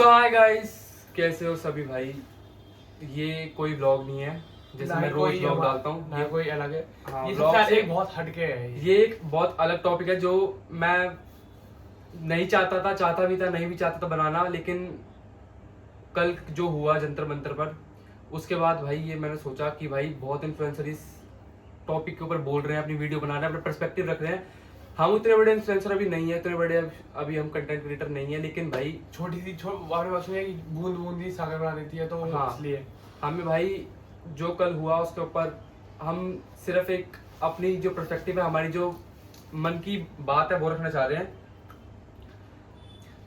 सो hi guys, कैसे हो सभी भाई। ये कोई व्लॉग नहीं है जैसे मैं रोज व्लॉग डालता हूँ, ये कोई अलग है। हाँ, ये व्लॉग सबसे से एक बहुत हटके है। ये एक बहुत अलग टॉपिक है जो मैं नहीं चाहता भी था, नहीं भी चाहता था बनाना, लेकिन कल जो हुआ जंतर मंतर पर, उसके बाद भाई ये मैंने सोचा कि भाई बहुत इन्फ्लुएंसर इस टॉपिक के ऊपर बोल रहे हैं, अपनी वीडियो बना रहे हैं, अपना पर्सपेक्टिव रख रहे हैं। हम उतने बड़े इन्फ्लुएंसर अभी नहीं है, इतने बड़े अभी हम कंटेंट क्रिएटर नहीं है, लेकिन भाई छोटी सी बूंद बूंद ही सागर बना देती है, तो हाँ, इसलिए हमें भाई जो कल हुआ उसके ऊपर हम सिर्फ एक अपनी जो पर्सपेक्टिव है, हमारी जो मन की बात है वो रखना चाह रहे हैं।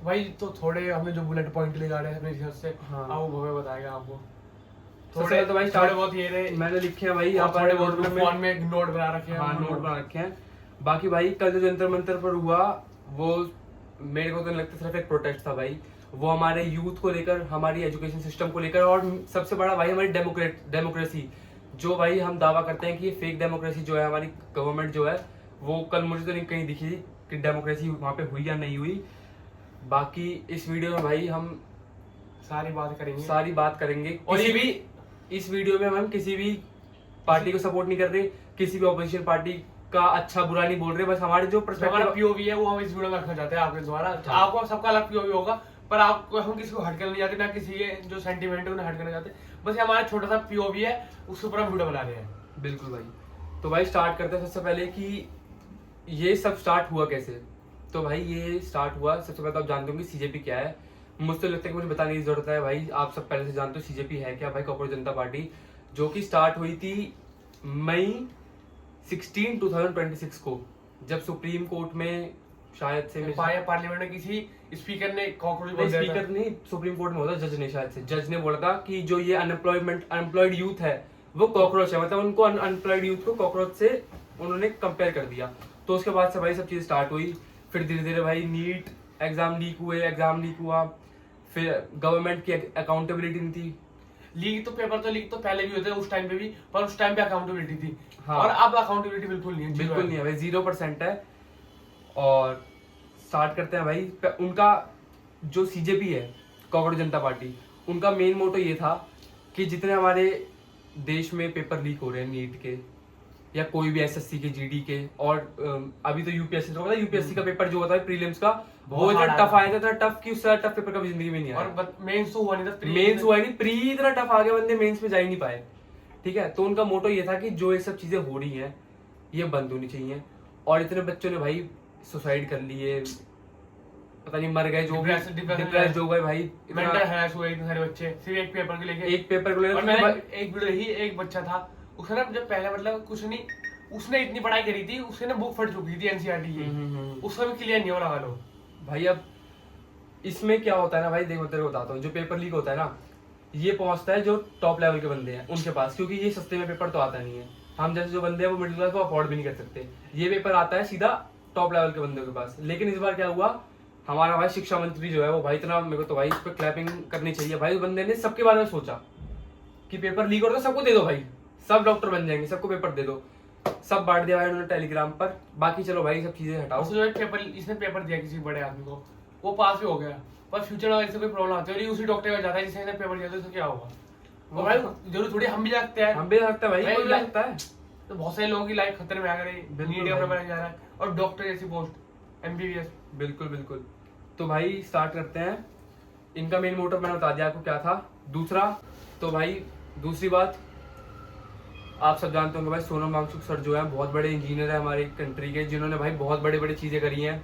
भाई तो थोड़े हमने जो बुलेट पॉइंट लगा रहे हैं अपने रिसर्च से, हाँ। वो भव्य बताएगा आपको। थोड़े तो भाई थोड़े बहुत ये रहे, मैंने लिखे हैं भाई यहाँ पर थोड़े बहुत फोन में नोट बना रखे हैं। हाँ, नोट बना रखे हैं। बाकी भाई कल जो जंतर मंतर पर हुआ वो मेरे को तो नहीं लगता सिर्फ एक प्रोटेस्ट था भाई। वो हमारे यूथ को लेकर, हमारी एजुकेशन सिस्टम को लेकर, और सबसे बड़ा भाई हमारी डेमोक्रेसी, जो भाई हम दावा करते हैं कि ये फेक डेमोक्रेसी जो है, हमारी गवर्नमेंट जो है, वो कल मुझे तो नहीं कहीं दिखी कि डेमोक्रेसी वहाँ पे हुई या नहीं हुई। बाकी इस वीडियो में भाई हम सारी बात करेंगे। और ये भी इस वीडियो में हम किसी भी पार्टी को सपोर्ट नहीं कर रहे, किसी भी ऑपोजिशन पार्टी का अच्छा बुरा नहीं बोल रहे, बस हमारे जो हमारा पीओवी है वो हम इस वीडियो में रखना चाहते हैं आपके द्वारा। हाँ। आपको सबका अलग पीओवी होगा, पर आपको हम किसी को हट करना नहीं चाहते, ना किसी के जो सेंटीमेंट है उन्हें हट करना चाहते। बस ये हमारा छोटा सा पीओवी है, उसके ऊपर हम वीडियो बना रहे हैं। बिल्कुल भाई। तो भाई स्टार्ट करते हैं सबसे पहले कि ये सब स्टार्ट हुआ कैसे। तो भाई ये स्टार्ट हुआ, सबसे पहले तो आप जानते होंगे सीजेपी क्या है। मुझे लगता है कि मुझे बताने की जरूरत है भाई, आप सब पहले से जानते हो सीजेपी है क्या भाई। कॉकरोच जनता पार्टी, जो कि स्टार्ट हुई थी मई 16, 2026 को, जब सुप्रीम कोर्ट में शायद से पार्लियामेंट में किसी स्पीकर ने कॉकरोच बोल दिया था। स्पीकर नहीं, सुप्रीम कोर्ट में होता, जज ने, शायद से जज ने बोला था कि जो ये अनएम्प्लॉयड यूथ है वो कॉकरोच है, मतलब उनको अनएम्प्लॉयड यूथ को कॉकरोच से उन्होंने कंपेयर कर दिया। तो उसके बाद से भाई सब चीज़ स्टार्ट हुई। फिर धीरे धीरे भाई नीट एग्जाम लीक हुआ, फिर गवर्नमेंट की अकाउंटेबिलिटी नहीं थी। लीक तो पहले भी होते उस टाइम पे भी, पर उस टाइम पे अकाउंटेबिलिटी थी। हाँ। और अब अकाउंटेबिलिटी बिल्कुल नहीं है, बिल्कुल नहीं है भाई, 0% है। और स्टार्ट करते हैं भाई। उनका जो सीजेपी है, कॉकरोच जनता पार्टी, उनका मेन मोटो ये था कि जितने हमारे देश में पेपर लीक हो रहे हैं नीट के या कोई भी एसएससी के, जीडी के, और अभी तो यूपीएससी, तो यूपीएससी का पेपर जो होता है प्रीलिम्स का, वो इतना टफ आया था, टफ कि उससे टफ पेपर कभी जिंदगी में नहीं आया। और मेंस तो हुआ नहीं था, मेंस हुआ नहीं, प्री इतना टफ आ गया, बंदे मेंस में जा ही नहीं पाए। ठीक है, तो उनका मोटो ये था कि जो ये सब चीजें हो रही हैं ये बंद होनी चाहिए। और इतने बच्चों ने भाई सुसाइड कर लिए, पता नहीं मर गए, जो भी डिप्रेस्ड हो गए भाई, मेंटल हैरेस हुए इतने सारे बच्चे सिर्फ एक पेपर को लेके। और मैंने एक वीडियो ही, एक बच्चा था, उसने ना जब पहले मतलब कुछ नहीं, उसने इतनी पढ़ाई करी थी, उसने ना बुक फट चुकी थी एनसीईआरटी की, उसका भी क्लियर नहीं हो रहा लो भाई। अब इसमें क्या होता है ना भाई, देखो तेरे को बताता हूँ, जो पेपर लीक होता है ना, ये पहुंचता है जो टॉप लेवल के बंदे हैं उनके पास, क्योंकि ये सस्ते में पेपर तो आता नहीं है। हम जैसे जो बंदे हैं वो मिडिल क्लास को अफोर्ड भी नहीं कर सकते। ये पेपर आता है सीधा टॉप लेवल के बंदों के पास। लेकिन इस बार क्या हुआ, हमारा भाई शिक्षा मंत्री जो है वो भाई इतना, मेरे को तो भाई इस पर क्लैपिंग करनी चाहिए भाई। उस बंदे ने सबके बारे में सोचा कि पेपर लीक हो रहा है, सबको दे दो भाई, सब डॉक्टर बन जाएंगे, सबको पेपर दे दो। सब बांट दिया भाई उन्होंने टेलीग्राम पर। बाकी चलो भाई सब चीजें हटाओ। इसने पेपर दिया किसी बड़े आदमी को, वो पास भी हो गया, पर फ्यूचर में ऐसे कोई प्रॉब्लम आती है उसी डॉक्टर के जाता है जिसने पेपर दिया, तो क्या होगा। वो भाई जरूर थोड़ी हम भी लगते हैं, भाई कोई लगता है, तो बहुत सारे लोगों की लाइफ खतरे में आ गई, नीट का पेपर जा रहा है, और डॉक्टर जैसी पोस्ट एमबीबीएस। बिल्कुल। तो भाई स्टार्ट करते हैं। इनका मेन मोटिव मैंने बता दिया आपको क्या था। दूसरा, तो भाई दूसरी बात, आप सब जानते होंगे भाई सोनम वांगचुक सर जो है बहुत बड़े इंजीनियर है हमारी कंट्री के, जिन्होंने भाई बहुत बड़े बड़े चीजें करी हैं।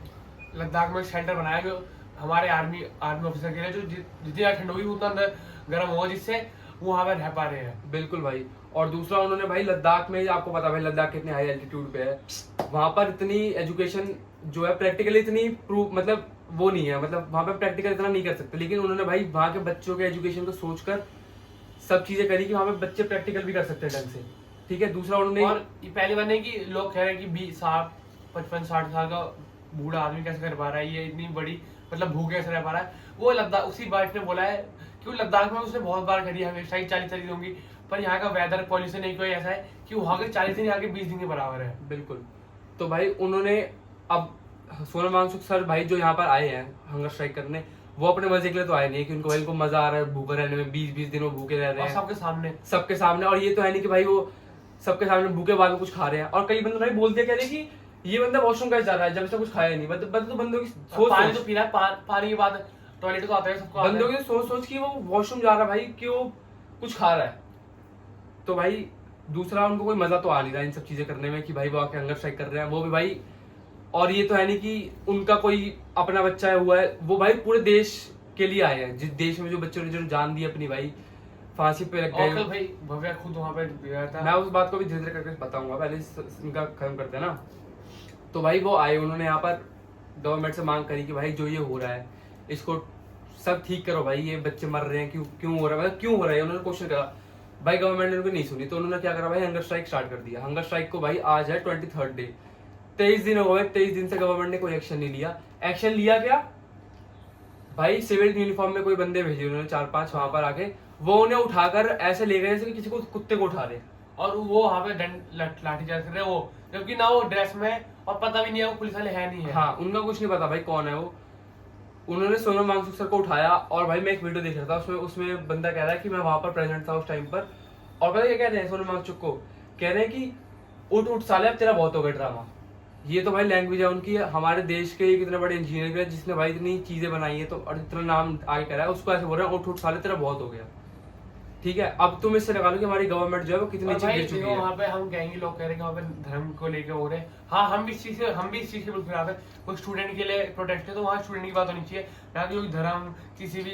लद्दाख में सेंटर बनाया जो हमारे आर्मी ऑफिसर के लिए, जो जितनी ठंड होगी उतना अंदर गर्म होगा, जिससे वो वहां पर रह पा रहे हैं। बिल्कुल भाई। और दूसरा, उन्होंने भाई लद्दाख में, आपको पता भाई लद्दाख कितने हाई एल्टीट्यूड पे है, वहां पर इतनी एजुकेशन जो है प्रैक्टिकली इतनी प्रूव, मतलब वो नहीं है, मतलब वहां पर प्रैक्टिकल इतना नहीं कर सकते। लेकिन उन्होंने भाई वहां के बच्चों के एजुकेशन को सोचकर सब चीजें करी कि वहां पे बच्चे प्रैक्टिकल भी कर सकते हैं ढंग से। ठीक है, दूसरा उन्होंने, और ये पहली बार नहीं कि लोग कह रहे हैं कि 55-60 साल का बूढ़ा आदमी कैसे कर पा रहा है ये इतनी बड़ी, मतलब भूख कैसे रह पा रहा है। वो लद्दाख, उसी बात ने बोला है कि लद्दाख में उसने बहुत बार करी है, हमेशा ही 40 दिन होंगी, पर यहाँ का वेदर पॉल्यूशन नहीं कोई ऐसा है कि वहाँ के 40 दिन यहाँ के 20 दिन के बराबर है। बिल्कुल। तो भाई उन्होंने, अब सोनम वांगचुक सर भाई जो यहाँ पर आए हैं हंगर स्ट्राइक करने, वो अपने मजे के लिए तो आए नहीं है कि उनको भाई उनको मजा आ रहा है भूखे रहने में, 20-20 दिन वो भूखे रह रहे और हैं सबके सामने। और ये तो है नहीं कि भाई वो सबके सामने भूखे बाद में कुछ खा रहे हैं। और कई बंदे भाई बोलते कह रहे हैं कि ये बंदा वॉशरूम कैसे जा रहा है जब इसने कुछ खाया नहीं, मतलब तो बंदों की सोच पानी तो पी रहा है, पानी के बाद टॉयलेट तो आता है, सबको आता है। बंदों की सोच कि वो वॉशरूम जा रहा है भाई कि वो कुछ खा रहा है। तो भाई दूसरा उनको कोई मजा तो आ नहीं रहा इन सब चीजें करने में कि भाई वो आके हंगर स्ट्राइक कर रहे हैं वो भी भाई। और ये तो है नहीं कि उनका कोई अपना बच्चा है हुआ है, वो भाई पूरे देश के लिए आए हैं, जिस देश में जो बच्चों ने जो जान दी अपनी भाई फांसी पे लग और कल गए। भाई भव्या खुद वहां पे गया था। मैं उस बात को भी धीरे धीरे करके बताऊंगा, पहले इनका खत्म करते हैं ना। तो भाई वो आए, उन्होंने यहाँ पर गवर्नमेंट से मांग करी कि भाई जो ये हो रहा है इसको सब ठीक करो भाई, ये बच्चे मर रहे हैं, क्यों हो रहा है, मतलब क्यों हो रहा है, उन्होंने क्वेश्चन करा। भाई गवर्नमेंट ने उनको नहीं सुनी तो उन्होंने क्या करा भाई, हंगर स्ट्राइक स्टार्ट कर दिया। हंगर स्ट्राइक को भाई आज है 23rd डे, 23 दिन हो गए, 23 दिन से गवर्नमेंट ने कोई एक्शन नहीं लिया। एक्शन लिया क्या भाई, सिविल यूनिफॉर्म में कोई बंदे भेजे उन्होंने 4-5 वहां पर आके, वो उन्हें उठाकर ऐसे ले गए जैसे कि किसी को कुत्ते को उठा रहे। और वो वहां पे लाठीचार्ज कर रहे हैं वो, जबकि ना वो ड्रेस में है और पता भी नहीं है वो पुलिस वाले है नहीं है। हाँ उनका कुछ नहीं पता भाई कौन है वो। उन्होंने सोनम वांगचुक सर को उठाया और भाई मैं एक वीडियो देख रहा था, उसमें उसमें बंदा कह रहा है कि मैं वहां पर प्रेजेंट था उस टाइम पर। और पता क्या कह रहे हैं सोनम वांगचुक को, कह रहे हैं कि उठ उठ साले अब तेरा बहुत हो गया ड्रामा। ये तो भाई लैंग्वेज है उनकी, हमारे देश के एक इतने बड़े इंजीनियर के जिसने भाई इतनी चीजें बनाई है तो और इतना नाम आगे करा है, उसको ऐसे बोल रहे हैं उठ उठ साले तेरा बहुत हो गया। ठीक है, अब तुम इससे निकालो कि हमारी गवर्नमेंट जो है वो कितनी और नीचे भाई गिर चुकी देखो है। वहाँ पे हम कहेंगे, लोग कह रहे हैं कि वहाँ पे धर्म को लेके हो रहे हैं। हाँ हम भी इस चीज के बिल्कुल खिलाफ है। कोई स्टूडेंट के लिए प्रोटेस्ट है तो वहाँ स्टूडेंट की बात होनी चाहिए, ना कि कोई धर्म किसी भी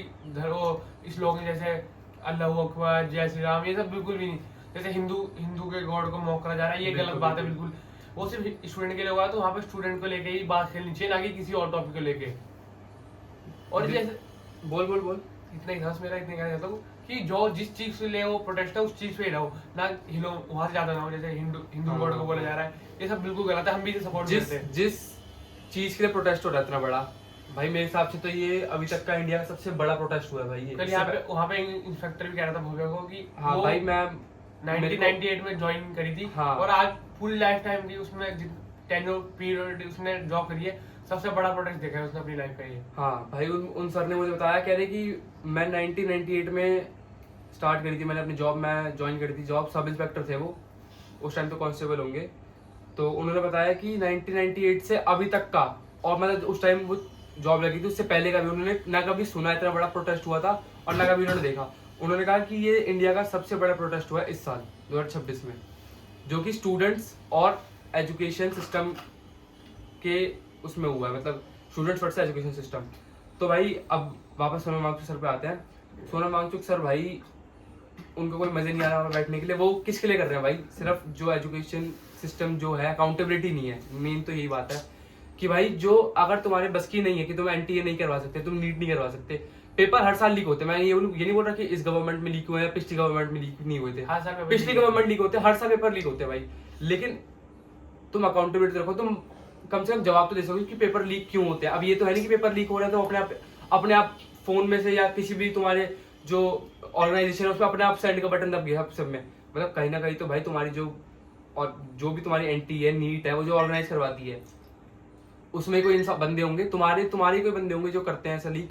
इस लोग जैसे अल्लाह अकबर जय श्री राम, ये सब बिल्कुल भी नहीं। जैसे हिंदू के गॉड को मौक करा जा रहा है, ये गलत बात है बिल्कुल। वो सिर्फ स्टूडेंट के लिए हुआ तो वहाँ पे स्टूडेंट को लेके ही बात खेलनी चाहिए, ना कि किसी और टॉपिक को लेके। और जैसे बोल बोल बोल इतना ही था मेरा, इतने कहना चाहता हूँ कि जो जिस चीज से ले वो प्रोटेस्ट है उस चीज पे ही रहो, ना हिलो वहां से ज्यादा ना हो। जैसे हिंदू गॉड को बोला जा रहा है, ये सब बिल्कुल गलत है, हम भी इसे सपोर्ट करते हैं। जिस चीज के लिए प्रोटेस्ट हो रहा है इतना बड़ा, भाई मेरे हिसाब से तो ये अभी तक का इंडिया का सबसे बड़ा प्रोटेस्ट हुआ है भाई ये। कल यहाँ पे वहाँ पे इंस्पेक्टर भी कह रहा था भव्या को कि हाँ वो भाई मैं 1998 में ज्वाइन करी थी। हाँ। और आज पूरी लाइफ टाइम की उसमें टेन्योर पीरियड उसने जॉब करी है, सबसे बड़ा प्रोटेस्ट देखा है उसने अपनी लाइफ का ये। हाँ भाई उन सर ने मुझे बताया, कह रहे कि मैं 1998 में स्टार्ट करी थी, मैंने अपनी जॉब में ज्वाइन करी थी, जॉब सब इंस्पेक्टर थे वो, उस टाइम तो कांस्टेबल होंगे। तो उन्होंने बताया कि 1998 से अभी तक का, और मतलब उस टाइम वो जॉब लगी थी उससे पहले का भी उन्होंने ना कभी सुना इतना बड़ा प्रोटेस्ट हुआ था और ना कभी उन्होंने देखा। उन्होंने कहा कि ये इंडिया का सबसे बड़ा प्रोटेस्ट हुआ है इस साल 2026 में, जो कि स्टूडेंट्स और एजुकेशन सिस्टम के उसमें हुआ है, मतलब स्टूडेंट्स वर्सेस एजुकेशन सिस्टम। तो भाई अब वापस सोनम वांगचुक सर पे आते हैं। सोनम वांगचुक सर भाई उनको कोई मजे नहीं आ रहा वहाँ बैठने के लिए, वो किसके लिए कर रहे हैं भाई, सिर्फ जो एजुकेशन सिस्टम जो है अकाउंटेबिलिटी नहीं है, मेन तो यही बात है कि भाई जो अगर तुम्हारे बस की नहीं है कि तुम एनटीए नहीं करवा सकते, तुम नीट नहीं करवा सकते, पेपर हर साल लीक होते हैं। मैं ये नहीं बोल रहा कि इस गवर्नमेंट में लीक हुए हैं, पिछली गवर्नमेंट में लीक नहीं हुए थे, हर साल पेपर पिछली लीक गवर्नमेंट लीक होते हैं, हर साल पेपर लीक होते हैं भाई। लेकिन तुम अकाउंटेबिलिटी रखो, तुम कम से कम जवाब तो दे सको कि पेपर लीक क्यों होते हैं। अब ये तो है नहीं कि पेपर लीक हो रहे हैं तो अपने आप फोन में से या किसी भी तुम्हारे जो ऑर्गेनाइजेशन है उसमें अपने आप सेंड का बटन दब गया सब में, मतलब कहीं ना कहीं तो भाई तुम्हारी जो भी तुम्हारी एनटी है, नीट है, वो जो ऑर्गेनाइज करवाती है उसमें कोई इंसान बंदे होंगे, तुम्हारे कोई बंदे होंगे जो करते हैं ऐसा लीक,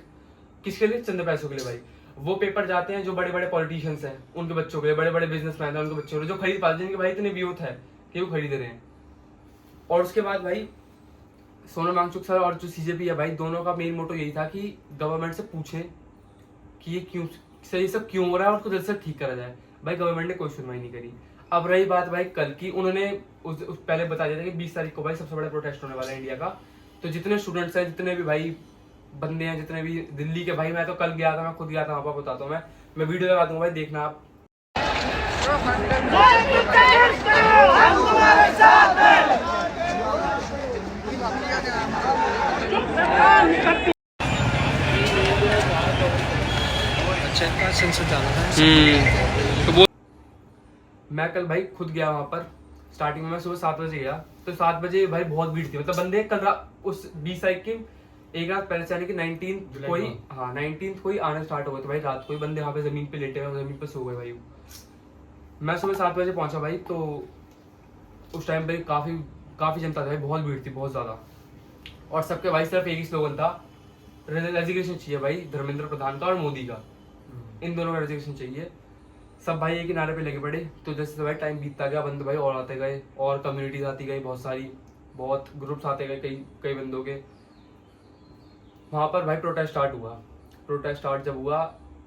किसके लिए, चंद पैसों के लिए भाई। वो पेपर जाते हैं जो बड़े बड़े पॉलिटिशियंस हैं उनके बच्चों के लिए, बड़े बड़े बिजनेसमैन हैं उनके बच्चों के लिए, जो खरीद पाते हैं, जिनके भाई इतने व्यूथ है कि वो खरीद रहे हैं। और उसके बाद भाई सोनम वांगचुक सर और जो सीजेपी है भाई, दोनों का मेन मोटो यही था कि गवर्नमेंट से पूछें कि ये क्यों सही सब क्यों हो रहा है और उसको जल्द से ठीक करा जाए। भाई गवर्नमेंट ने कोई सुनवाई नहीं करी। अब रही बात भाई कल की, उन्होंने उस पहले बता दिया था कि 20 तारीख को भाई सबसे बड़ा प्रोटेस्ट होने वाला है इंडिया का। तो जितने स्टूडेंट्स हैं, जितने भी भाई बंदे हैं, जितने भी दिल्ली के भाई, मैं तो कल गया था, मैं खुद गया था वहाँ पर, बताता हूँ मैं वीडियो लगा दूंगा भाई, देखना आप। तो वो मैं कल भाई खुद गया वहां पर, स्टार्टिंग में मैं सुबह 7 बजे गया, तो 7 बजे भाई बहुत भीड़ थी, मतलब बंदे कल उस 20 तारीख की एक रात पहले से, यानी कि 19 कोई, हाँ 19 कोई आना स्टार्ट हो गए, तो भाई रात को ही बंदे वहां पे जमीन पे लेटे हुए, जमीन पे सो गए भाई। मैं सुबह 7 बजे पहुंचा भाई, तो उस टाइम पे काफी जनता थी भाई, बहुत भीड़ थी बहुत ज्यादा। और सबके भाई सिर्फ एक ही स्लोगन था रेजिग्नेशन चाहिए भाई धर्मेंद्र प्रधान का और मोदी का, इन दोनों का रेजिग्नेशन चाहिए। सब भाई एक ही नारे पे लगे पड़े। तो जैसे भाई टाइम बीतता गया, बंदे भाई और आते गए, और कम्युनिटीज आती गई बहुत सारी, बहुत ग्रुप्स आते गए कई कई बंदों के। वहाँ पर भाई प्रोटेस्ट स्टार्ट हुआ। प्रोटेस्ट स्टार्ट जब हुआ,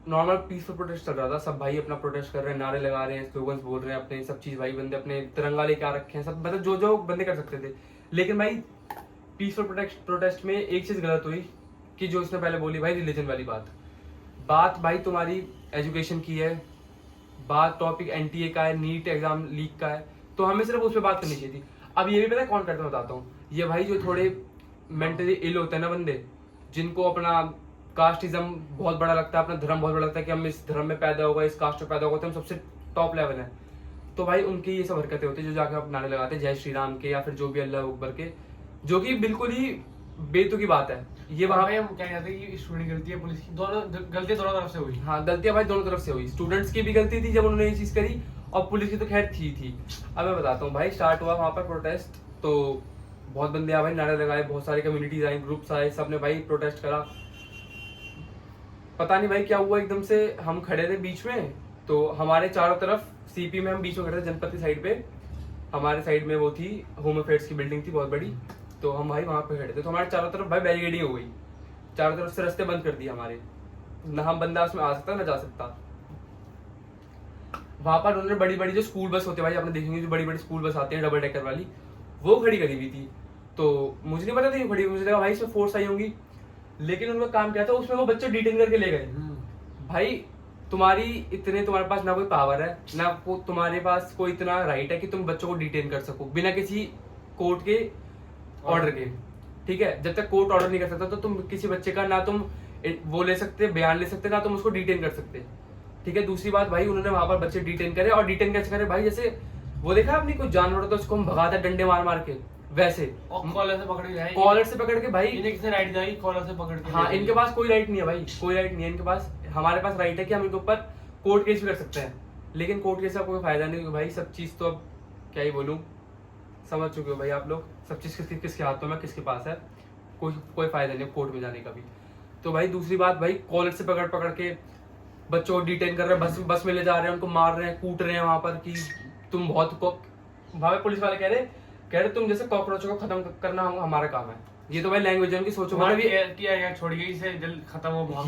नॉर्मल पीसफुल प्रोटेस्ट चल रहा था, सब भाई अपना प्रोटेस्ट कर रहे हैं, नारे लगा रहे हैं, स्लोगन्स बोल रहे हैं अपने, सब चीज़ भाई बंदे अपने तिरंगा लेके आ रखे हैं, सब मतलब जो जो बंदे कर सकते थे। लेकिन भाई पीसफुल प्रोटेस्ट में एक चीज़ गलत हुई कि जो उसने पहले बोली भाई रिलीजन वाली बात भाई तुम्हारी एजुकेशन की है, बात टॉपिक एनटीए का है, नीट एग्जाम लीक का है, तो हमें सिर्फ उस पर बात करनी चाहिए थी। अब ये भी पता है कौन करता है, बताता हूँ। ये भाई जो थोड़े मेंटली इल होते हैं ना बंदे, जिनको अपना कास्टिज्म बहुत बड़ा लगता है, अपना धर्म बहुत बड़ा लगता है कि हम इस धर्म में पैदा होगा, इस कास्ट में पैदा होगा तो हम सबसे टॉप लेवल है, तो भाई उनकी ये सब हरकतें होती है जो जाकर आप नारे लगाते हैं जय श्री राम के या फिर जो भी अल्लाह अकबर के, जो कि बिल्कुल ही बेतुकी बात है। ये वहाँ पे हम क्या कहते हैं कि स्टूडेंट की गलती है, पुलिस की, दोनों गलतियां दोनों तरफ से हुई। हाँ, गलतियां भाई दोनों तरफ से हुई। स्टूडेंट्स की भी गलती थी जब उन्होंने ये चीज करी, और पुलिस की तो खैर थी। अब मैं बताता हूँ भाई, स्टार्ट हुआ वहाँ पर प्रोटेस्ट, तो बहुत बंदे आए भाई, नारे लगाए, बहुत सारी कम्युनिटीज आई, ग्रुप्स आए, सबने भाई प्रोटेस्ट करा। पता नहीं भाई क्या हुआ, एकदम से हम खड़े थे बीच में, तो हमारे चारों तरफ सीपी में हम बीच में खड़े थे, जनपद की साइड पे, हमारे साइड में वो थी होम अफेयर्स की बिल्डिंग थी बहुत बड़ी, तो हम भाई वहाँ पे खड़े थे, तो हमारे चारों तरफ भाई बैरिकेडिंग हो गई, चारों तरफ से रास्ते बंद कर दिए हमारे, ना हम बंदा उसमें आ सकता ना जा सकता। वहां पर उन्होंने बड़ी बड़ी जो स्कूल बस होते हैं भाई, आपने देखेंगे जो बड़ी बड़ी स्कूल बस आती है डबल डेकर वाली, वो खड़ी करी हुई थी। तो मुझे नहीं पता थी खड़ी, मुझे लगा भाई इसमें फोर्स आई होंगी, लेकिन उनका काम क्या था, उसमें वो बच्चे डिटेन करके ले गए। भाई तुम्हारे पास ना कोई पावर है, ना तुम्हारे पास कोई इतना राइट है कि तुम बच्चों को डिटेन कर सको बिना किसी कोर्ट के ऑर्डर के, ठीक है। जब तक कोर्ट ऑर्डर नहीं कर सकता तो तुम किसी बच्चे का ना तुम वो ले सकते, बयान ले सकते, ना तुम उसको डिटेन कर सकते, ठीक है। दूसरी बात भाई, उन्होंने वहां पर बच्चे डिटेन करे, और डिटेन कैसे करे भाई, जैसे वो देखा आपने कोई जानवर होता है उसको हम भगाते डंडे मार मार के, वैसे कॉलर से पकड़ के जाए, कॉलर से पकड़ के भाई, इन्हें किसने राइट दी, कॉलर से पकड़ के। हाँ, इनके पास कोई राइट नहीं है भाई, कोई राइट नहीं है इनके पास। हमारे पास राइट है कि हम इनके ऊपर कोर्ट केस भी कर सकते हैं, लेकिन कोर्ट केस का कोई फायदा नहीं, क्योंकि भाई सब चीज तो अब क्या ही बोलूं, समझ चुके हो भाई आप लोग, सब चीज किसके हाथों में किसके पास है, कोई फायदा नहीं कोर्ट में जाने का भी। तो भाई दूसरी बात भाई, कॉलर से पकड़ पकड़ के बच्चों को डिटेन कर रहे हैं, बस में ले जा रहे हैं, उनको मार रहे हैं, कूट रहे हैं वहां पर कि तुम बहुत वहां पे पुलिस वाले कह रहे तुम जैसे कॉकरोचों को खत्म करना हमारा काम है। ये तो भाई लैंग्वेज है उनकी, सोचो मतलब ये छोड़िए इसे जल्द खत्म हो,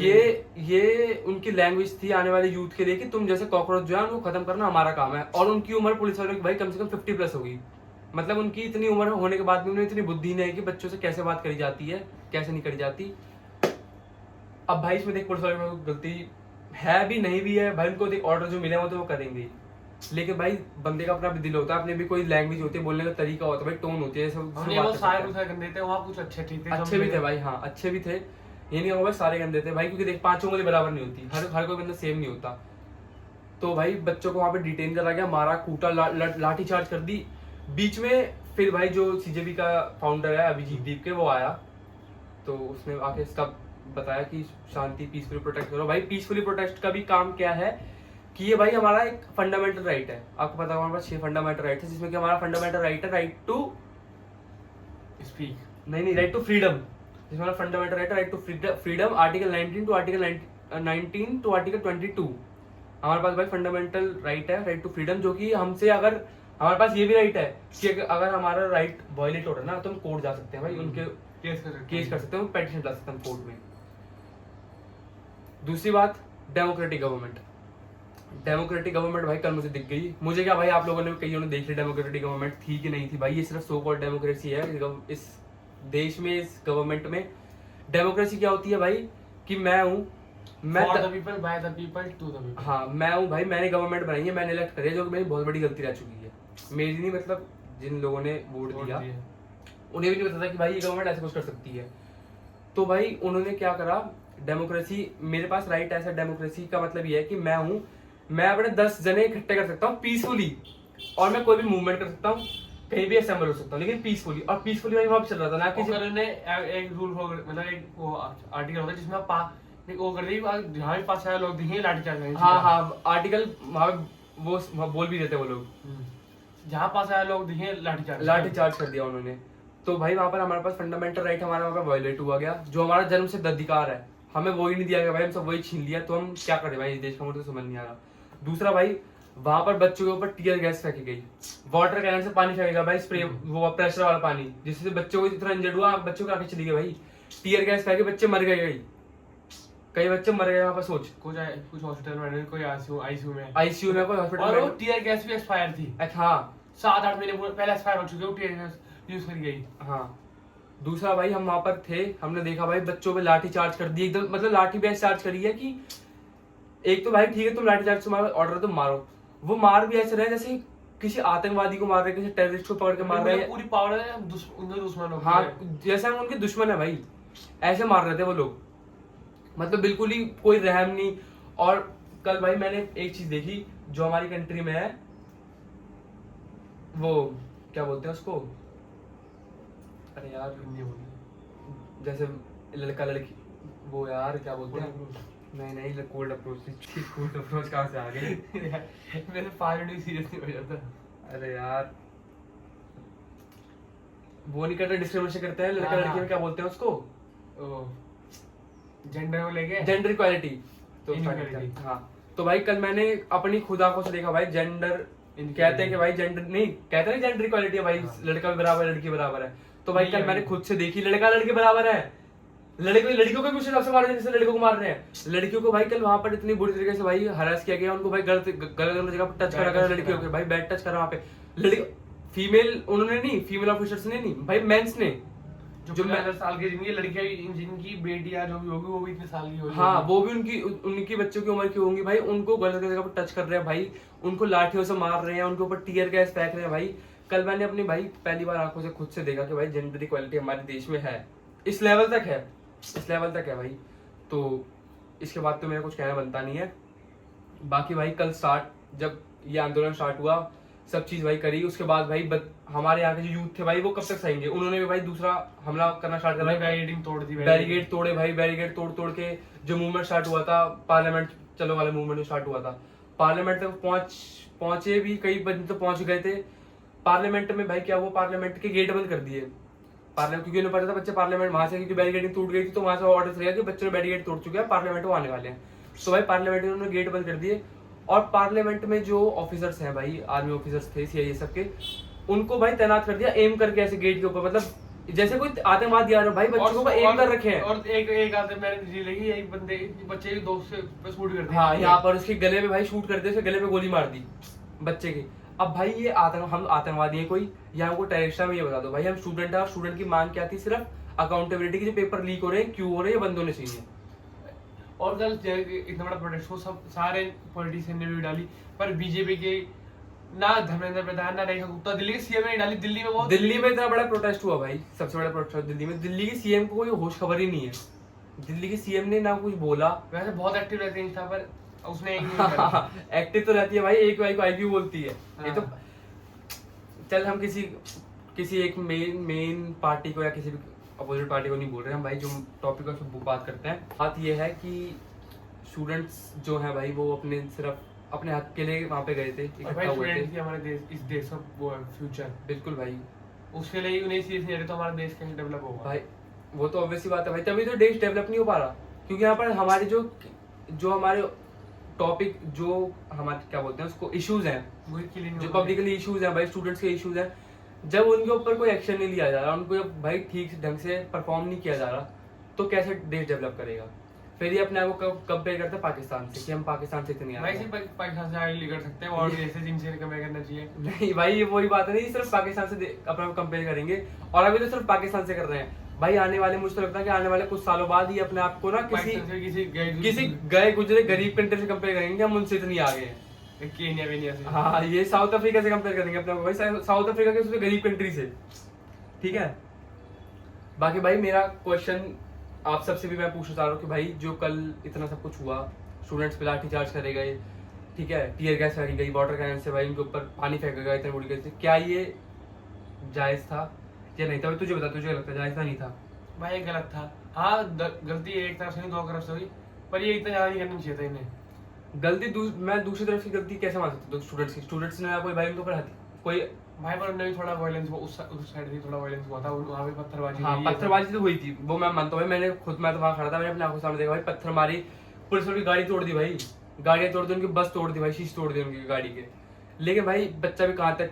ये उनकी लैंग्वेज थी आने वाले यूथ के लिए कि तुम जैसे कॉकरोच जो है उनको खत्म करना हमारा काम है। और उनकी उम्र पुलिस वालों की भाई कम से कम 50+ होगी, मतलब उनकी इतनी उम्र होने के बाद भी उन्हें इतनी बुद्धि नहीं है कि बच्चों से कैसे बात करी जाती है, कैसे नहीं करी जाती। अब भाई इसमें देख पुलिस वालों में गलती है भी नहीं भी है भाई, उनको देख ऑर्डर जो मिले वो तो वो करेंगे, लेकिन भाई बंदे का अपना भी दिल होता है, अपने भी कोई लैंग्वेज होती है, बोलने का तरीका होता है भाई, टोन होती है, सब गंदे थे वहाँ, कुछ अच्छे थे, अच्छे भी थे भाई, हाँ अच्छे भी थे, ये नहीं होगा सारे गंदे थे भाई, क्योंकि देख पांचों उंगली बराबर नहीं होती, हर कोई बंदा सेम नहीं होता। तो भाई बच्चों को वहां पे डिटेन करा गया, मारा कूटा, लाठी चार्ज कर दी बीच में। फिर भाई जो सीजेबी का फाउंडर है अभिजीत दीप के, वो आया, तो उसने आके सब बताया कि शांति पीसफुली प्रोटेस्ट करो। भाई पीसफुली प्रोटेस्ट का भी काम क्या है कि ये भाई हमारा एक फंडामेंटल राइट है, आपको पता होगा हमारे पास 6 फंडामेंटल राइट है, जिसमें कि हमारा फंडामेंटल राइट है राइट टू स्पीक, नहीं राइट टू फ्रीडम, जिसमें हमारा फंडामेंटल राइट है right to freedom, article 19 to article 22। हमारे पास भाई फंडामेंटल राइट है राइट टू फ्रीडम, जो कि हमसे अगर हमारे पास ये भी राइट है कि अगर हमारा राइट वायलेट हो रहा है ना तो हम कोर्ट जा सकते हैं भाई, उनके केस कर सकते हैं, पेटिशन ला सकते हैं कोर्ट में। दूसरी बात, डेमोक्रेटिक गवर्नमेंट भाई कल मुझे दिख गई। मुझे क्या भाई, आप लोगों ने कईयों ने देख ली डेमोक्रेटिक गवर्नमेंट थी कि नहीं थी भाई, ये सिर्फ सो कॉल्ड डेमोक्रेसी है इस देश में, इस गवर्नमेंट में। डेमोक्रेसी क्या होती है भाई कि मैं हूँ, For the people, by the people, to the people। हाँ, मैं हूँ भाई, मैंने गवर्नमेंट बनाई है, मैंने इलेक्ट करी है, जो कि मेरी बहुत बड़ी गलती रह चुकी है मेरी, नहीं मतलब जिन लोगों ने वोट दिया उन्हें भी नहीं पता था कि भाई ये गवर्नमेंट ऐसे कुछ कर सकती है। तो भाई उन्होंने क्या करा, डेमोक्रेसी मेरे पास राइट ऐसा, डेमोक्रेसी का मतलब ये है कि मैं हूँ, मैं अपने 10 जने इकट्ठे कर सकता हूँ पीसफुली, और मैं कोई भी मूवमेंट कर सकता हूँ, कहीं भी असेंबल हो सकता हूँ, लेकिन पीसफुली। और पीसफुली भाई वहां चल रहा था ना कि एक रूल मतलब एक वो आर्टिकल होता है जिसमें वो कर रही जहाँ भी पास आए लोग दिखे लाठी चार्ज। हाँ, आर्टिकल वो बोल भी देते वो लोग, जहाँ पास आए लोग दिखे लाठी चार्ज कर दिया उन्होंने। तो भाई वहां पर हमारे पास फंडामेंटल राइट हमारा वहां पर वायलेट हुआ गया, जो हमारा जन्म से अधिकार है हमें वो ही नहीं दिया गया भाई, हम सब वही छीन लिया, तो हम क्या करें भाई, इस देश का मुझे तो समझ नहीं आ रहा। दूसरा भाई, वहां पर बच्चों के ऊपर टीयर गैस फेंकी गई, वाटर कैनन से पानी फेंकेगा भाई, स्प्रे वो प्रेशर वाला पानी, जिससे बच्चों को इतना इंजर्ड हुआ, बच्चों को आगे चली गई भाई, टीयर गैस फेंके बच्चे मर गए, कई बच्चे मर गए वहां पर, सोच। कुछ हॉस्पिटल में, कोई आईसीयू में, आईसीयू में, कोई हॉस्पिटल और वो में। टीयर गैस भी एक्सपायर थी। हाँ 7-8 महीने पहले एक्सपायर हो चुके वो टीयर गैस यूज करी गई। हाँ। दूसरा भाई, हम वहां पर थे, हमने देखा भाई बच्चों पे लाठी चार्ज कर दी एकदम, मतलब लाठी भी ऐसे चार्ज करी है कि एक तो भाई ठीक है तुम लाठी चार्ज से मारो, ऑर्डर तुम मारो, वो मार भी ऐसे रहे जैसे किसी आतंकवादी को मार रहे, किसी टेररिस्ट को पकड़ के मार रहे हैं। पूरी पावर है, उनके दुश्मन हो। हाँ, जैसे हम उनके दुश्मन है भाई, ऐसे मार रहे थे वो लोग, मतलब बिल्कुल ही कोई रहम नहीं। और कल भाई मैंने एक चीज देखी जो हमारी कंट्री में है, वो क्या बोलते हैं उसको, अरे यार जैसे लड़का लड़की, वो यार क्या बोलते हैं, नहीं कोल्ड अप्रोच, कोल्ड अप्रोच कहाँ से आ गई मेरे 5 मिनट सीरियस नहीं हो जाता। अरे यार वो नहीं करते, डिस्क्रिमिनेशन करते हैं लड़का हाँ, लड़की में, क्या बोलते हैं उसको, जेंडर को लेके, जेंडर इक्वालिटी। तो Inequality। हाँ, तो भाई कल मैंने अपनी खुद आंखों से देखा भाई, जेंडर कहते हैं कि भाई जेंडर नहीं कहते नहीं, जेंडर इक्वालिटी है भाई, हाँ। लड़का भी बराबर है, लड़की बराबर है। तो भाई नहीं कल है मैंने भाई। खुद से देखी, लड़का लड़की बराबर है, लड़कियों को भी उसी सबसे मार रहे हैं जैसे लड़कियों को मार रहे हैं। लड़कियों को भाई कल वहां पर इतनी बुरी तरीके से भाई हरास किया गया, उनको भाई गलत गलत जगह पर टच करा गया, लड़कियों के भाई बैड टच करा वहां पे, लड़की फीमेल उन्होंने नहीं, फीमेल ऑफिसर्स ने नहीं भाई, मेंस ने, जो 15 साल की जिनकी लड़कियां, जिनकी बेटियां जो भी होगी वो भी इतने साल की होगी। हाँ वो भी उनकी बच्चों की उम्र की होंगी भाई, उनको गलत जगह पर टच कर रहे हैं भाई, उनको लाठियों से मार रहे हैं, उनके ऊपर टीयर गैस फेंक रहे हैं भाई। कल मैंने अपनी भाई पहली बार आंखों से खुद से देखा कि भाई जेंडर इक्वालिटी हमारे देश में है, इस लेवल तक है, इस लेवल तक है भाई। तो इसके बाद तो मेरा कुछ कहना बनता नहीं है। बाकी भाई कल जब ये आंदोलन स्टार्ट हुआ, सब चीज भाई करी, उसके बाद भाई हमारे यहाँ के जो यूथ थे भाई वो कब तक सहेंगे, उन्होंने भी भाई दूसरा हमला करना स्टार्ट करा, बैरिकेडिंग तोड़ दी, बैरिकेड तोड़े भाई, बैरिकेड तोड़ के जो मूवमेंट स्टार्ट हुआ था, पार्लियामेंट चलो वाला मूवमेंट स्टार्ट हुआ था, पार्लियामेंट तक पहुंचे भी, कई बंदे तो पहुंच गए थे पार्लियामेंट में भाई। क्या वो पार्लियामेंट के गेट बंद कर दिए, पार्लियामेंट, क्योंकि उन्हें पता था बच्चे पार्लियामेंट वहां से, क्योंकि बैरिकेडिंग टूट गई थी, तो वहां से ऑर्डर दिया कि बच्चों ने बैरिकेड तोड़ चुके हैं, पार्लियामेंट में आने वाले हैं। तो भाई पार्लियामेंट में उन्होंने गेट बंद कर दिए, और पार्लियामेंट में जो ऑफिसर्स हैं भाई, आर्मी ऑफिसर्स थे, सीआईए सबके, उनको भाई तैनात कर दिया एम करके ऐसे गेट के ऊपर, मतलब जैसे कोई आतंकवादी आ रहा है भाई, बच्चों को एम कर रखे हैं। और एक आते मैंने जी लगी, एक बंदे बच्चे के दोस्त पे शूट कर दिया। हाँ, यहाँ पर उसके गले में भाई शूट करते, उसके गले पे गोली मार दी बच्चे की। अब भाई ये हम आतंकवादी हैं कोई, या हमको टेररिस्ट में, ये बता दो भाई, हम स्टूडेंट है, और स्टूडेंट की मांग क्या थी, सिर्फ अकाउंटेबिलिटी की, जो पेपर लीक हो रहे हैं क्यों हो रहे हैं, ये बंद होने चाहिए। और कल इतना बड़ा प्रोटेस्ट हो, सब सारे पॉलिटिशियन ने भी डाली, पर बीजेपी के ना धर्मेंद्र प्रधान ना रेखा गुप्ता, दिल्ली के सीएम ने डाली। दिल्ली में बहुत, दिल्ली में इतना बड़ा प्रोटेस्ट हुआ भाई, सबसे बड़ा प्रोटेस्ट दिल्ली में, दिल्ली के सीएम को कोई होश खबर ही नहीं है, दिल्ली के सीएम ने ना कुछ बोला। वैसे बहुत एक्टिव रहते हैं इंस्टा पर, उसने एक नहीं करा। एक्टिव तो रहती है भाई, एक भाई को आई क्यों बोलती है, ये तो हाँ। चल हम किसी एक मेन पार्टी को या किसी भी अपोजिट पार्टी को नहीं बोल रहे हम भाई, जो टॉपिक है उस पर बात करते हैं। बात ये है कि स्टूडेंट्स जो हैं भाई, वो अपने सिर्फ अपने हक के लिए वहाँ पे गए थे, और इकट्ठा भाई हुए थे। स्टूडेंट की हमारे देश, इस देश का वो है फ्यूचर, बिल्कुल भाई, उसके लिए उन्हें सीरियस नहीं रहे तो हमारा देश कैसे डेवलप होगा भाई वो तो ऑब्वियस सी बात है भाई, तभी तो देश डेवलप नहीं हो पा रहा, क्योंकि यहाँ पर हमारे जो हमारे टॉपिक, जो हमारे क्या बोलते हैं उसको, इश्यूज हैं, वही के लिए नहीं जो होगा। पब्लिकली इश्यूज हैं भाई, स्टूडेंट्स के इश्यूज हैं, जब उनके ऊपर कोई एक्शन नहीं लिया जा रहा, उनको जब भाई ठीक ढंग से परफॉर्म नहीं किया जा रहा, तो कैसे देश डेवलप करेगा। फिर ये अपने आप को कंपेयर करते हैं पाकिस्तान से, कि हम पाकिस्तान से इतने भाई सिर्फ पाकिस्तान से आगे कर सकते हैं, और देश से जिनसे कंपेयर करना चाहिए। नहीं भाई, ये वही बात है, नहीं सिर्फ पाकिस्तान से अपना कंपेयर करेंगे, और अभी तो सिर्फ पाकिस्तान से कर रहे हैं भाई। आने वाले, मुझे तो लगता है कि आने वाले कुछ सालों बाद ही अपने आप को ना किसी गए गुजरे गरीब कंट्री से कंपेयर करेंगे, हम उनसे इतनी आगे हैं, केन्या वेनिया से। हाँ, ये साउथ अफ्रीका से कंपेयर करेंगे अपने भाई, साउथ अफ्रीका के उससे गरीब कंट्री से, ठीक है। बाकी भाई मेरा क्वेश्चन आप सबसे भी मैं पूछना चाह रहा हूँ कि भाई जो कल इतना सब कुछ हुआ, स्टूडेंट्स पे लाठी चार्ज करे गए, ठीक है, टीयर गैस फेंकी गई, वाटर कैनन से भाई इनके ऊपर पानी फेंका गया इतने बुरी गई, क्या ये जायज था या नहीं था? तुझे बता, तुझे लगता है जायज था नहीं था? भाई ये गलत था। हाँ, गलती एक तरफ से नहीं, 2 तरफ से हुई, पर ये इतना ज्यादा नहीं करना चाहिए था इन्हें। गलती मैं दूसरी तरफ की गलती कैसे मान सकता हूँ? स्टूडेंट्स ने कोई भाई उनके ऊपर कोई भाई पर उनने भी थोड़ा वायलेंस उस साइड से थोड़ा वायलेंस हुआ था, वहाँ पे पत्थरबाजी हाँ हुई है। पत्थरबाजी तो हुई थी, वो मैं मानता हूँ भाई, मैंने खुद, मैं तो वहाँ खड़ा था, मैंने अपने आंखों के सामने देखा भाई, पत्थर मारी, पुलिस वालों की गाड़ी तोड़ दी भाई, गाड़ियाँ तोड़ दी, उनकी बस तोड़ दी भाई, शीश तोड़ दी उनकी गाड़ी के। लेकिन भाई बच्चा भी कहाँ तक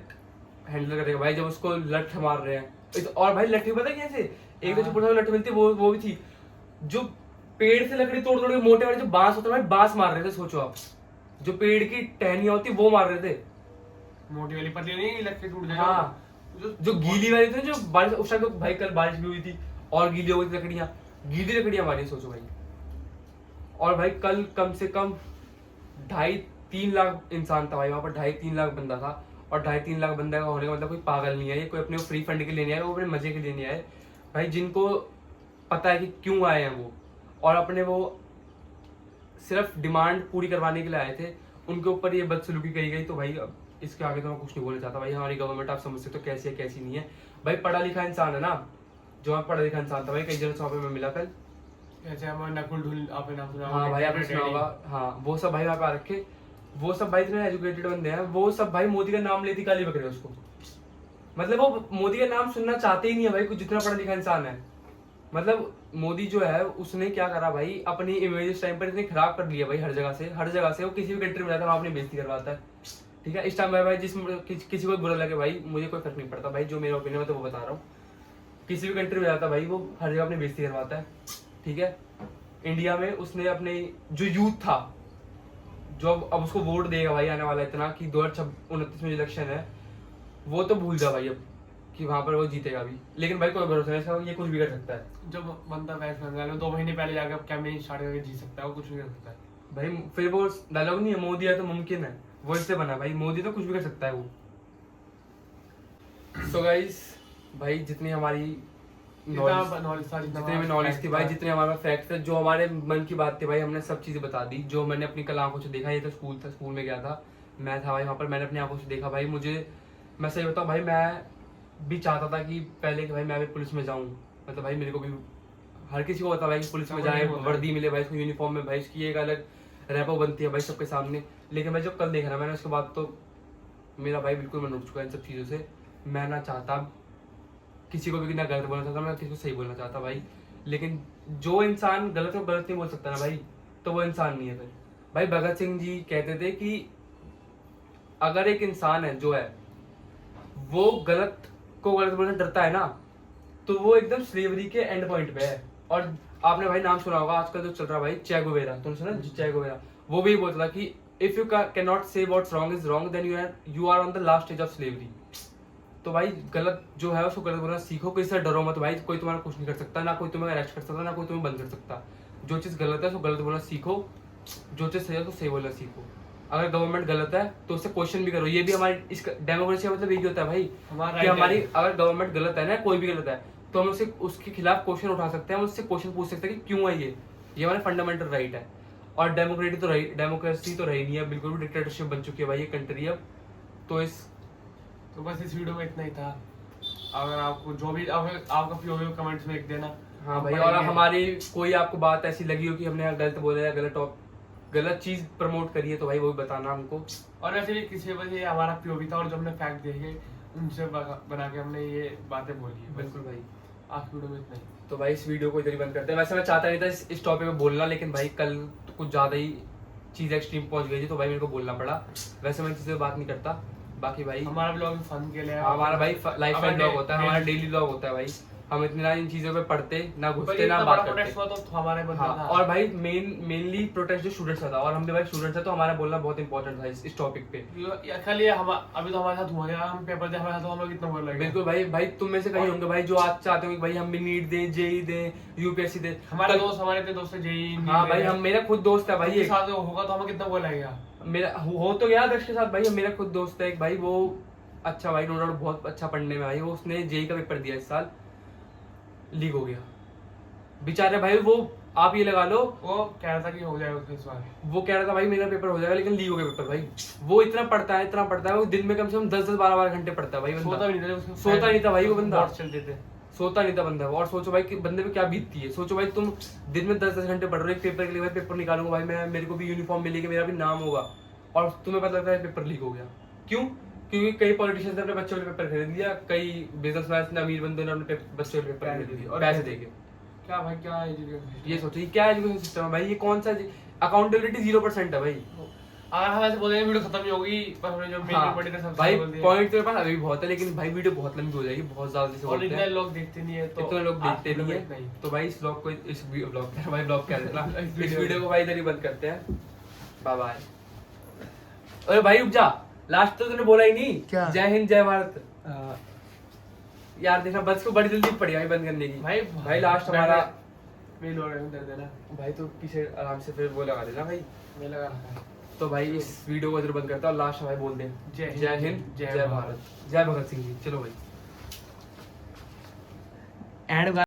हैंडल करेगा भाई, जब उसको लठ मार रहे हैं और भाई लठी पता है कैसे, एक तो जो पुलिस वाली लठी मिलती है वो भी थी, जो पेड़ से लकड़ी तोड़ तोड़ के मोटे वाले जो बांस होता है भाई, बांस मार रहे थे, सोचो आप, जो पेड़ की टहनियां होती वो मार रहे थे। मोटी वाली पतली नहीं लकड़ी टूट जाएगा। हाँ जो गीली वाली थी, जो बारिश उस टाइम तो भाई कल बारिश भी हुई थी और गीली हो गई थी लकड़ियां, गीली लकड़ियां मारी, सोचो भाई। और भाई कल कम से कम 2.5-3 लाख इंसान था भाई वहां पर, 2.5-3 लाख बंदा था, और 2.5-3 लाख बंदा का होने का मतलब कोई पागल नहीं है, ये कोई अपने फ्री फंड के लिए नहीं आए, वो अपने मजे के लिए नहीं आए भाई, जिनको पता है कि क्यों आए हैं वो, और अपने वो सिर्फ डिमांड पूरी करवाने के लिए आए थे, उनके ऊपर ये बदसलूकी करी गई। तो भाई अब इसके आगे तो मैं कुछ नहीं बोलना चाहता भाई, हमारी गवर्नमेंट आप समझ सकते हो कैसी है कैसी नहीं है भाई, पढ़ा लिखा इंसान है ना, जो आप पढ़ा लिखा इंसान था भाई, कई जगह पे मैं मिला कल, जैसे हमारे नकुल ढूल आपने नाम सुना हाँ भाई आपने सुना होगा, हाँ वो सब भाई वहाँ पे आ रखे, वो सब भाई इतने एजुकेटेड बंदे हैं, वो सब भाई मोदी का नाम लेती काली बकरे उसको, मतलब वो मोदी का नाम सुनना चाहते ही नहीं है भाई, कुछ जितना पढ़ा लिखा इंसान है। मतलब मोदी जो है उसने क्या करा भाई, अपनी इमेज इस टाइम पर इतनी खराब कर लिया भाई, हर जगह से वो किसी भी कंट्री में जाता है वहाँ अपनी बेइज्जती करवाता है, ठीक है। इस टाइम भाई किसी को बुरा लगे भाई, मुझे कोई फर्क नहीं पड़ता भाई, जो मेरा ओपिनियन है तो वो बता रहा हूँ, किसी भी कंट्री में जाता है भाई वो हर जगह अपनी बेइज्जती करवाता है, ठीक है। इंडिया में उसने अपने जो यूथ था, जो अब उसको वोट देगा भाई आने वाला इतना कि 2029 में इलेक्शन है, वो तो भूल जा भाई अब कि वहां पर वो जीतेगा भी, लेकिन भाई कोई भरोसा नहीं इसका, ये कुछ भी कर सकता है। जब बंदा वेस्ट बंगाल में 2 महीने पहले जाकर कैंपेन स्टार्ट करके जीत सकता है, वो कुछ भी कर सकता है भाई फिर वो डायलॉग नहीं है, मोदी है तो मुमकिन है, वो इससे बना भाई, मोदी तो कुछ भी कर सकता है वो। सो गाइस भाई जितनी हमारी जितने भी नॉलेज थी भाई, जितने हमारे फैक्ट थे, जो हमारे मन की बात थी भाई, हमने सब चीजें बता दी, जो मैंने अपनी कल आंखों से देखा, ये तो स्कूल था, स्कूल में गया था, मैं था भाई वहाँ पर, मैंने अपनी आंखों से देखा भाई, मुझे, मैं सही बताऊँ भाई, मैं भी चाहता था कि पहले कि भाई मैं भी पुलिस में जाऊँ, मतलब भाई मेरे को भी, हर किसी को होता भाई कि पुलिस में जाए, वर्दी मिले भाई, इसको यूनिफॉर्म में भाई, इसकी एक अलग रैपो बनती है भाई सबके सामने। लेकिन भाई जो कल देखा ना मैंने, उसके बाद तो मेरा भाई बिल्कुल मन उठ चुका है इन सब चीज़ों से। मैं ना चाहता किसी को भी ना गलत बोलना चाहता, मैं किसी को सही बोलना चाहता भाई, लेकिन जो इंसान गलत को गलत नहीं बोल सकता ना भाई, तो वो इंसान नहीं है फिर भाई। भगत सिंह जी कहते थे कि अगर एक इंसान है जो है वो गलत को गलत बोलने से डरता है ना, तो वो एकदम स्लेवरी के एंड पॉइंट पे है। और आपने भाई नाम सुना होगा आजकल जो चल रहा है भाई, चे गुवेरा, तुमने सुना चे गुवेरा, वो भी बोलता था कि if you can not say what's wrong is wrong, then you are on the last stage of slavery. तो भाई गलत जो है उसको गलत बोलना सीखो, किसी से डरो मत भाई, कोई तुम्हारा कुछ नहीं कर सकता, ना कोई तुम्हें अरेस्ट कर सकता, ना कोई तुम्हें बंद कर सकता। जो चीज़ गलत है उसको गलत बोलना सीखो, जो चीज़ सही है उसको सही बोलना सीखो। अगर गवर्नमेंट गलत है तो उससे क्वेश्चन भी करो, ये भी हमारी इस डेमोक्रेसी का मतलब यही होता है भाई, कि हमारी अगर गवर्नमेंट गलत है ना, कोई भी गलत है, तो हम उससे उसके खिलाफ क्वेश्चन उठा सकते हैं, हम उससे क्वेश्चन पूछ सकते हैं कि क्यों है ये हमारा फंडामेंटल राइट है। और डेमोक्रेसी तो रही नहीं है, बिल्कुल भी डिक्टेटरशिप बन चुकी है भाई ये कंट्री अब। तो बस इस वीडियो में इतना ही था। अगर आपको जो भी आपका पीओवी कमेंट्स में लिख देना। हाँ भाई, और हमारी कोई आपको बात ऐसी लगी हो कि हमने गलत बोला या गलत चीज प्रमोट करी है, तो भाई वो भी बताना हमको। और वैसे भी किसी वजह हमारा पीओवी था, और जो हमने फैक्ट देखे उनसे बना के हमने ये बातें बोली है। बिल्कुल भाई, आज वीडियो में इतना ही। तो भाई इस वीडियो को इधर ही बंद करते हैं। वैसे मैं चाहता नहीं था इस टॉपिक पे बोलना, लेकिन भाई कल तो कुछ ज्यादा ही चीज एक्सट्रीम पहुंच गई थी, तो भाई मेरे को बोलना पड़ा। वैसे मैं किसी से बात नहीं करता, बाकी भाई हमारा ब्लॉग फन के लिए, हमारा भाई लाइफ स्टाइल ब्लॉग होता है, हमारा डेली ब्लॉग होता है भाई। हम इतना इन चीजों पे पढ़ते ना, घुसते ना, बात करते। हुआ तो हमारे बंदा हाँ, था। और भाई मेनली प्रोटेस्ट जो स्टूडेंट्स का था, और हम भी भाई स्टूडेंट्स है, तो हमारा बोलना बहुत इंपॉर्टेंट था इस टॉपिक पे। खाली अभी तो हमारे साथ हुआ है, हम पेपर दे, हमारे साथ हम लोग कितना बोल रहे हैं। बिल्कुल भाई तुम में से कहीं होंगे भाई जो आज चाहते हो कि भाई हम भी नीट दें, जेई दें, यूपीएससी दें। हमारे दोस्त जेई। हाँ भाई, हम मेरा खुद दोस्त है भाई, एक साथ होगा तो हमें कितना बोलेगा। मेरा हो तो गया दक्ष के साथ भाई, मेरा खुद दोस्त है एक भाई, वो अच्छा भाई, नो डाउट बहुत अच्छा पढ़ने में भाई, वो उसने जेई का पेपर दिया इस साल, लीक हो गया बेचारे भाई। वो आप ये लगा लो, वो कह रहा था कि हो जाएगा इस बार, वो कह रहा था भाई मेरा पेपर हो जाएगा, लेकिन लीक हो गया पेपर भाई। वो इतना पढ़ता है, वो दिन में कम से कम 10-12 घंटे पढ़ता है भाई, सोता नहीं था भाई वो बंदा, चलते थे, सोता नहीं था बंदा। और सोचो भाई कि बंदे पे क्या बीतती है, सोचो भाई तुम दिन में 10-10 घंटे पढ़ रहे हो एक पेपर के लिए, भाई पेपर निकालूंगा भाई मैं, मेरे को भी यूनिफॉर्म मिलेगी, मेरा भी नाम होगा, और तुम्हें पता लगता है पेपर लीक हो गया। क्यों? क्योंकि कई पॉलिटिशियंस ने अपने बच्चों के लिए पेपर खरीद लिया, कई बिजनेसमैन ने, अमीर बंदों ने अपने बच्चों के लिए पेपर खरीद लिया और पैसे देके। क्या भाई, क्या एजुकेशन ये सोचिए क्या एजुकेशन सिस्टम है भाई, ये कौन सा अकाउंटेबिलिटी 0% है भाई। अगर हम ऐसे बोलेंगे वीडियो खत्म ही होगी, पर हमने जो मेन हाँ, पॉइंट है सब भाई बोल दिया। पॉइंट तो मेरे पास अभी भी बहुत है, लेकिन भाई वीडियो बहुत लंबी हो जाएगी, बहुत ज्यादा जैसे और बोलते इतने हैं, लोग देखते नहीं है, तो इतने लोग आज देखते नहीं वीडियो है। तो भाई इस ब्लॉग को, इस ब्लॉग भाई ब्लॉग क्या देना, इस वीडियो वीडियो को भाई इधर ही बंद करते हैं। Bye bye. अरे भाई रुक जा, लास्ट तो तूने बोला ही नहीं। क्या? जय हिंद जय भारत। यार देखना, बस को बड़ी जल्दी पड़ी भाई बंद करने की। भाई लास्ट हमारा मेल हो रहा है, दर्द है ना, भाई तो पीछे आराम से फिर वो लगा देना भाई। मैं लगा रखा है। तो भाई इस वीडियो को इधर बंद करता हूँ, लास्ट भाई बोल दे जय हिंद जय भारत, जय भगत सिंह जी। चलो भाई एंड